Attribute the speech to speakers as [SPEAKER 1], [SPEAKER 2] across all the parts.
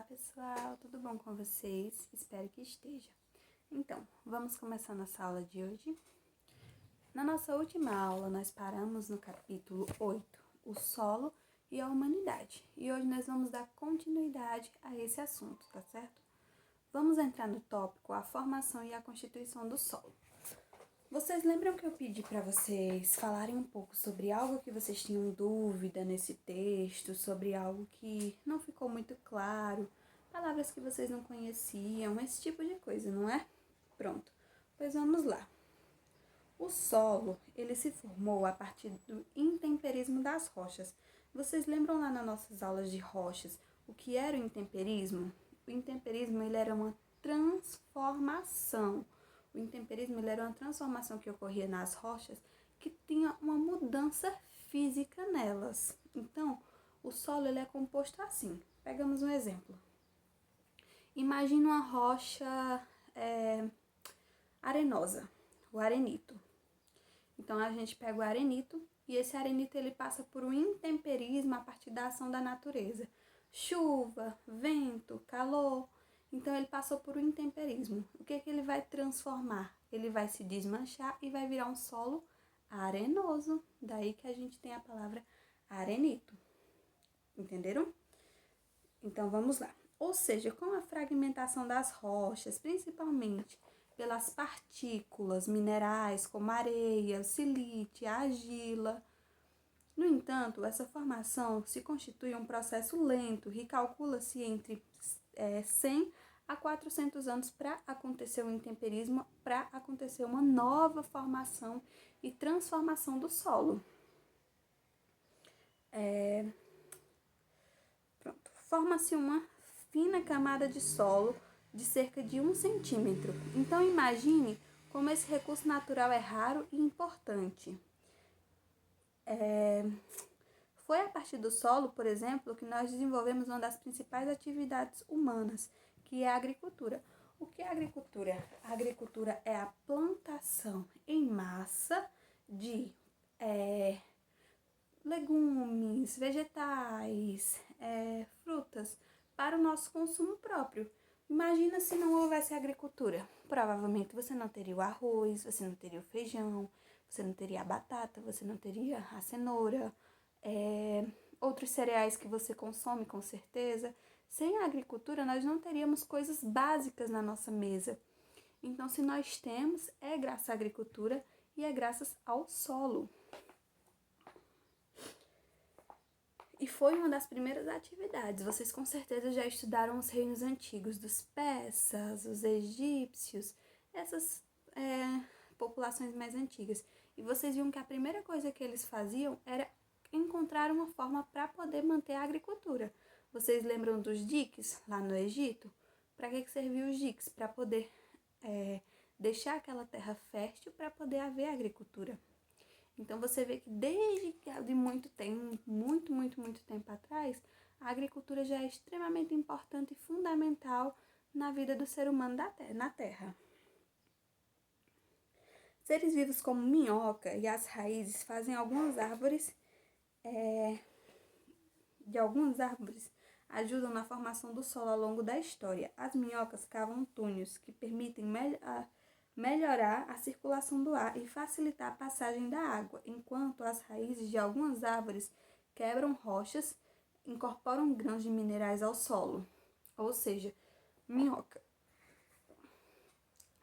[SPEAKER 1] Olá pessoal, tudo bom com vocês? Espero que esteja. Então, vamos começar nossa aula de hoje. Na nossa última aula, nós paramos no capítulo 8, o solo e a humanidade. E hoje nós vamos dar continuidade a esse assunto, tá certo? Vamos entrar no tópico a formação e a constituição do solo. Vocês lembram que eu pedi para vocês falarem um pouco sobre algo que vocês tinham dúvida nesse texto, sobre algo que não ficou muito claro, palavras que vocês não conheciam, esse tipo de coisa, não é? Pronto, pois vamos lá. O solo, ele se formou a partir do intemperismo das rochas. Vocês lembram lá nas nossas aulas de rochas o que era o intemperismo? O intemperismo, ele era uma transformação. O intemperismo, ele era uma transformação que ocorria nas rochas que tinha uma mudança física nelas. Então, o solo, ele é composto assim. Pegamos um exemplo. Imagina uma rocha arenosa, o arenito. Então, a gente pega o arenito e esse arenito ele passa por um intemperismo a partir da ação da natureza. Chuva, vento, calor. Então, ele passou por um intemperismo. O que ele vai transformar? Ele vai se desmanchar e vai virar um solo arenoso. Daí que a gente tem a palavra arenito. Entenderam? Então, vamos lá. Ou seja, com a fragmentação das rochas, principalmente pelas partículas minerais como areia, silício, argila. No entanto, essa formação se constitui um processo lento e calcula-se entre 100 a 400 anos para acontecer o intemperismo, para acontecer uma nova formação e transformação do solo. Forma-se uma fina camada de solo de cerca de 1 centímetro. Então, imagine como esse recurso natural é raro e importante. Foi a partir do solo, por exemplo, que nós desenvolvemos uma das principais atividades humanas, que é a agricultura. O que é a agricultura? A agricultura é a plantação em massa de legumes, vegetais, frutas para o nosso consumo próprio. Imagina se não houvesse agricultura. Provavelmente você não teria o arroz, você não teria o feijão, você não teria a batata, você não teria a cenoura, outros cereais que você consome com certeza. Sem a agricultura, nós não teríamos coisas básicas na nossa mesa. Então, se nós temos, é graças à agricultura e é graças ao solo. E foi uma das primeiras atividades. Vocês com certeza já estudaram os reinos antigos dos persas, os egípcios, essas populações mais antigas. E vocês viram que a primeira coisa que eles faziam era encontrar uma forma para poder manter a agricultura. Vocês lembram dos diques lá no Egito? Para que serviam os diques? Para poder deixar aquela terra fértil para poder haver agricultura. Então, você vê que desde muito tempo, muito tempo atrás, a agricultura já é extremamente importante e fundamental na vida do ser humano na Terra. Seres vivos como minhoca e as raízes fazem algumas árvores ajudam na formação do solo ao longo da história. As minhocas cavam túneis que permitem melhorar a circulação do ar e facilitar a passagem da água, enquanto as raízes de algumas árvores quebram rochas, incorporam grãos de minerais ao solo. Ou seja, minhoca.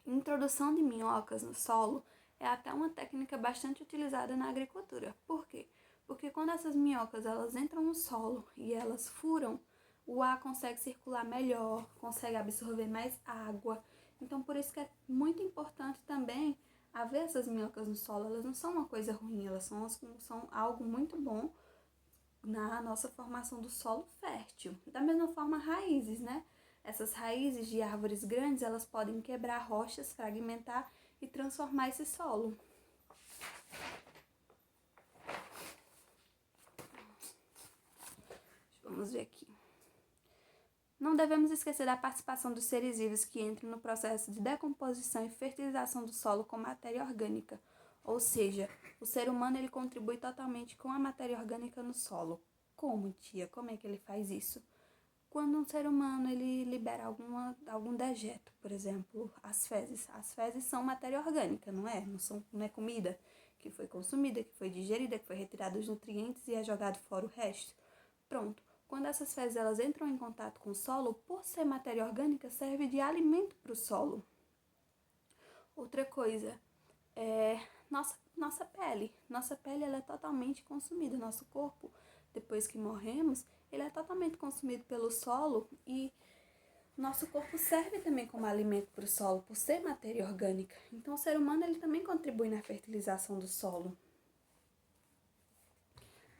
[SPEAKER 1] Introdução de minhocas no solo é até uma técnica bastante utilizada na agricultura. Por quê? Porque quando essas minhocas elas entram no solo e elas furam, o ar consegue circular melhor, consegue absorver mais água. Então, por isso que é muito importante também haver essas minhocas no solo. Elas não são uma coisa ruim, elas são algo muito bom na nossa formação do solo fértil. Da mesma forma, raízes, né? Essas raízes de árvores grandes, elas podem quebrar rochas, fragmentar e transformar esse solo. Vamos ver aqui. Não devemos esquecer da participação dos seres vivos que entram no processo de decomposição e fertilização do solo com matéria orgânica. Ou seja, o ser humano ele contribui totalmente com a matéria orgânica no solo. Como, tia? Como é que ele faz isso? quando um ser humano ele libera algum dejeto, por exemplo, as fezes. As fezes são matéria orgânica, não é? Não é comida que foi consumida, que foi digerida, que foi retirada os nutrientes e é jogado fora o resto. Pronto. Quando essas fezes elas entram em contato com o solo, por ser matéria orgânica, serve de alimento para o solo. Outra coisa é nossa pele. Nossa pele ela é totalmente consumida. Nosso corpo, depois que morremos, ele é totalmente consumido pelo solo e nosso corpo serve também como alimento para o solo, por ser matéria orgânica. Então, o ser humano ele também contribui na fertilização do solo.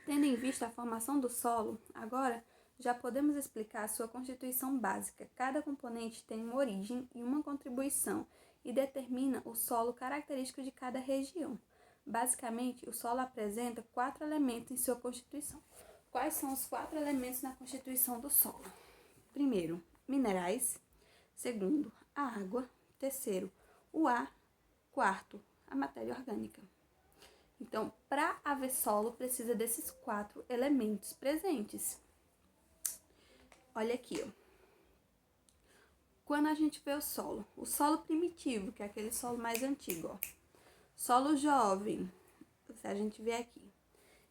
[SPEAKER 1] Tendo em vista a formação do solo, agora já podemos explicar a sua constituição básica. Cada componente tem uma origem e uma contribuição e determina o solo característico de cada região. Basicamente, o solo apresenta 4 elementos em sua constituição. Quais são os 4 elementos na constituição do solo? Primeiro, minerais. Segundo, a água. Terceiro, o ar. Quarto, a matéria orgânica. Então, para haver solo, precisa desses 4 elementos presentes. Olha aqui, ó. Quando a gente vê o solo primitivo, que é aquele solo mais antigo, ó. Solo jovem, se a gente vê aqui.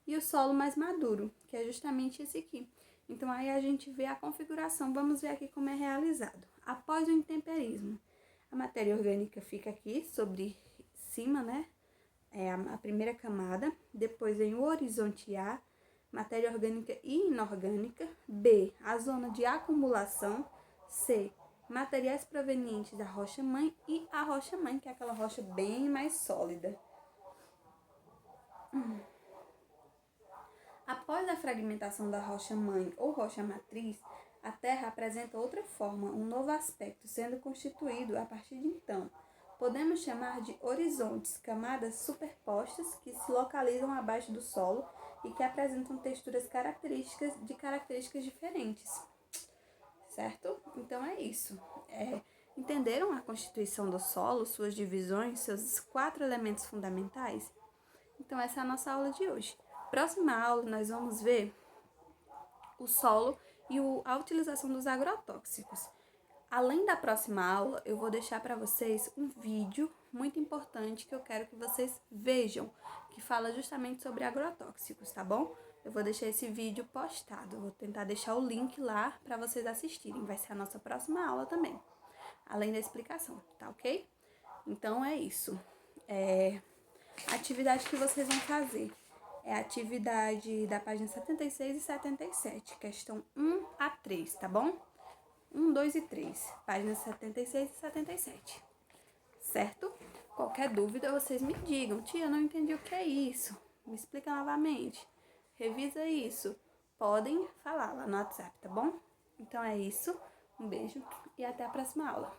[SPEAKER 1] E o solo mais maduro, que é justamente esse aqui. Então, aí a gente vê a configuração. Vamos ver aqui como é realizado. Após o intemperismo, a matéria orgânica fica aqui sobre cima, né? É a primeira camada. Depois vem o horizonte A, matéria orgânica e inorgânica. B, a zona de acumulação. C, materiais provenientes da rocha-mãe. E a rocha-mãe, que é aquela rocha bem mais sólida. Após a fragmentação da rocha-mãe ou rocha-matriz, a Terra apresenta outra forma, um novo aspecto, sendo constituído a partir de então. Podemos chamar de horizontes, camadas superpostas que se localizam abaixo do solo e que apresentam texturas características diferentes. Certo? Então é isso. Entenderam a constituição do solo, suas divisões, seus 4 elementos fundamentais? Então essa é a nossa aula de hoje. Próxima aula nós vamos ver o solo e a utilização dos agrotóxicos. Além da próxima aula, eu vou deixar para vocês um vídeo muito importante que eu quero que vocês vejam, que fala justamente sobre agrotóxicos, tá bom? Eu vou deixar esse vídeo postado, vou tentar deixar o link lá para vocês assistirem, vai ser a nossa próxima aula também, além da explicação, tá ok? Então é isso. A atividade que vocês vão fazer é a atividade da página 76 e 77, questão 1 a 3, tá bom? 1, 2 e 3, páginas 76 e 77, certo? Qualquer dúvida, vocês me digam. Tia, eu não entendi o que é isso. Me explica novamente. Revisa isso. Podem falar lá no WhatsApp, tá bom? Então é isso. Um beijo e até a próxima aula.